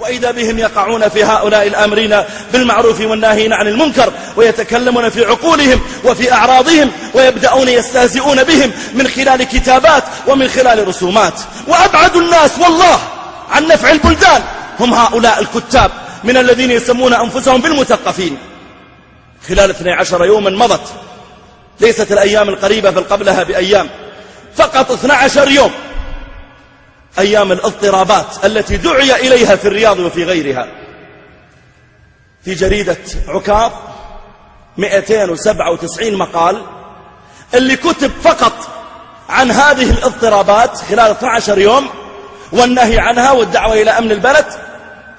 وإذا بهم يقعون في هؤلاء الآمرين بالمعروف والناهين عن المنكر ويتكلمون في عقولهم وفي أعراضهم ويبدأون يستهزئون بهم من خلال كتابات ومن خلال رسومات. وأبعد الناس والله عن نفع البلدان هم هؤلاء الكتاب من الذين يسمون أنفسهم بالمثقفين. خلال 12 يوما مضت، ليست الأيام القريبة بل قبلها بأيام، فقط 12 يوم، أيام الاضطرابات التي دعي إليها في الرياض وفي غيرها. في جريدة عكاظ 297 مقال اللي كتب فقط عن هذه الاضطرابات خلال 12 يوم والنهي عنها والدعوة إلى أمن البلد،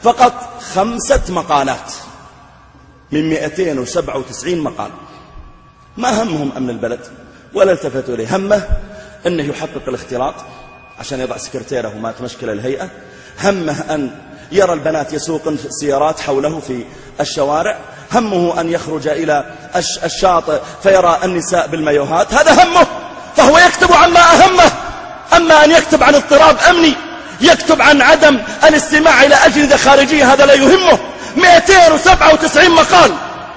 فقط 5 مقالات من 297 مقال. ما همهم أمن البلد ولا التفتوا إليه، همه أنه يحقق الاختلاط عشان يضع سكرتيره وما تمشكل الهيئة، همه أن يرى البنات يسوقن السيارات حوله في الشوارع، همه أن يخرج إلى الشاطئ فيرى النساء بالمايوهات، هذا همه، فهو يكتب عما أهمه. أما أن يكتب عن اضطراب أمني، يكتب عن عدم الاستماع إلى أجندة خارجية، هذا لا يهمه. 297 مقال،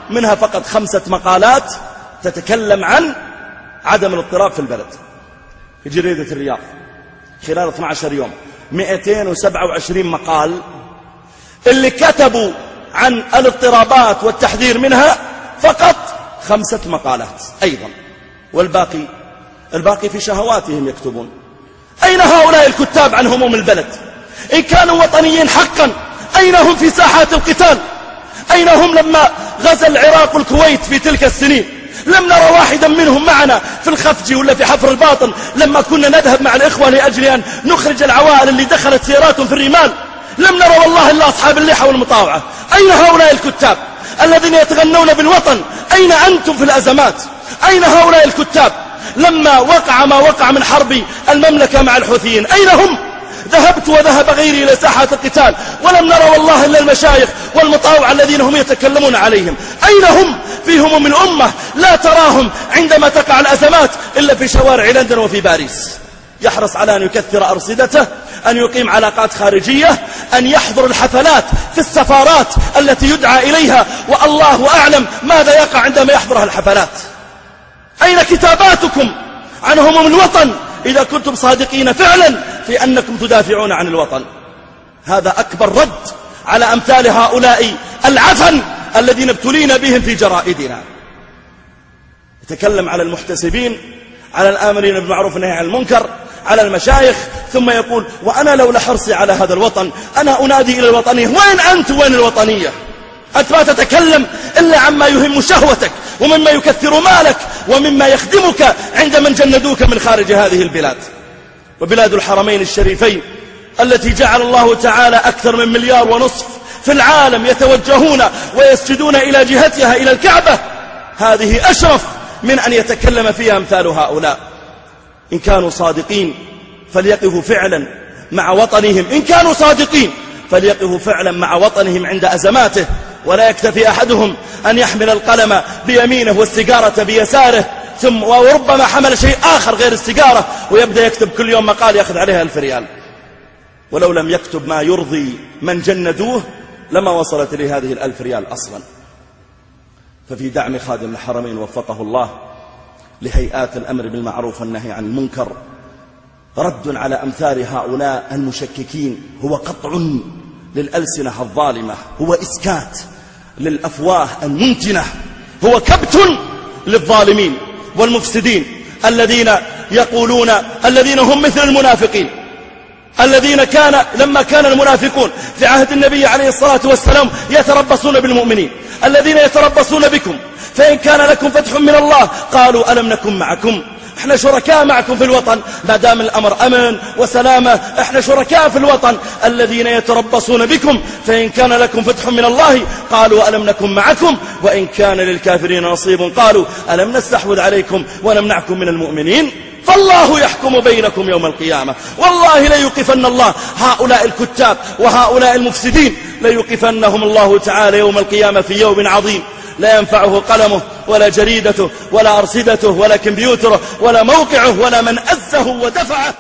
منها فقط 5 مقالات تتكلم عن عدم الاضطراب في البلد. في جريدة الرياض خلال 12 يوم 227 مقال اللي كتبوا عن الاضطرابات والتحذير منها فقط 5 مقالات أيضا، والباقي في شهواتهم يكتبون. أين هؤلاء الكتاب عن هموم البلد؟ إن كانوا وطنيين حقا أين هم في ساحات القتال؟ أين هم لما غزا العراق الكويت في تلك السنين؟ لم نرى واحدا منهم معنا في الخفج ولا في حفر الباطن لما كنا نذهب مع الإخوة لأجل أن نخرج العوائل اللي دخلت سياراتهم في الرمال. لم نرى والله إلا أصحاب اللحى والمطاوعة. أين هؤلاء الكتاب الذين يتغنون بالوطن؟ أين أنتم في الأزمات؟ أين هؤلاء الكتاب لما وقع ما وقع من حرب المملكة مع الحوثيين؟ أين هم؟ ذهبت وذهب غيري إلى ساحات القتال ولم نرى والله إلا المشايخ والمطاوع الذين هم يتكلمون عليهم. أين هم في هموم الأمة؟ لا تراهم عندما تقع الأزمات إلا في شوارع لندن وفي باريس. يحرص على أن يكثر أرصدته، أن يقيم علاقات خارجية، أن يحضر الحفلات في السفارات التي يدعى إليها، والله أعلم ماذا يقع عندما يحضرها الحفلات. أين كتاباتكم عن هموم الوطن إذا كنتم صادقين فعلا في أنكم تدافعون عن الوطن؟ هذا أكبر رد على أمثال هؤلاء العفن الذين ابتلينا بهم في جرائدنا. يتكلم على المحتسبين، على الآمرين بالمعروف والنهي عن المنكر، على المشايخ، ثم يقول وأنا لولا حرصي على هذا الوطن أنا أنادي إلى الوطنية. وين أنت وين الوطنية؟ أنت ما تتكلم إلا عما يهم شهوتك ومما يكثر مالك ومما يخدمك عند من جندوك من خارج هذه البلاد. وبلاد الحرمين الشريفين التي جعل الله تعالى أكثر من 1.5 مليار في العالم يتوجهون ويسجدون إلى جهتها إلى الكعبة، هذه أشرف من أن يتكلم فيها أمثال هؤلاء. إن كانوا صادقين فليقفوا فعلا مع وطنهم، إن كانوا صادقين فليقفوا فعلا مع وطنهم عند أزماته، ولا يكتفي أحدهم أن يحمل القلم بيمينه والسيجارة بيساره ثم وربما حمل شيء آخر غير السيجارة ويبدأ يكتب كل يوم مقال يأخذ عليها 1000 ريال. ولو لم يكتب ما يرضي من جندوه لما وصلت إليه هذه 1000 ريال أصلا. ففي دعم خادم الحرمين وفقه الله لهيئات الأمر بالمعروف والنهي عن المنكر رد على أمثال هؤلاء المشككين، هو قطع للألسنة الظالمة، هو إسكات للأفواه المنتنة، هو كبت للظالمين والمفسدين الذين يقولون الذين هم مثل المنافقين الذين لما كان المنافقون في عهد النبي عليه الصلاة والسلام يتربصون بالمؤمنين، الذين يتربصون بكم فإن كان لكم فتح من الله قالوا ألم نكن معكم، احنا شركاء معكم في الوطن ما دام الأمر أمن وسلامة، احنا شركاء في الوطن. الذين يتربصون بكم فإن كان لكم فتح من الله قالوا ألم نكن معكم وإن كان للكافرين نصيب قالوا ألم نستحوذ عليكم ونمنعكم من المؤمنين فالله يحكم بينكم يوم القيامة. والله لا يوقفن الله هؤلاء الكتاب وهؤلاء المفسدين، لا يوقفنهم الله تعالى يوم القيامة في يوم عظيم لا ينفعه قلمه ولا جريدته ولا أرصدته ولا كمبيوتره ولا موقعه ولا من أزه ودفعه.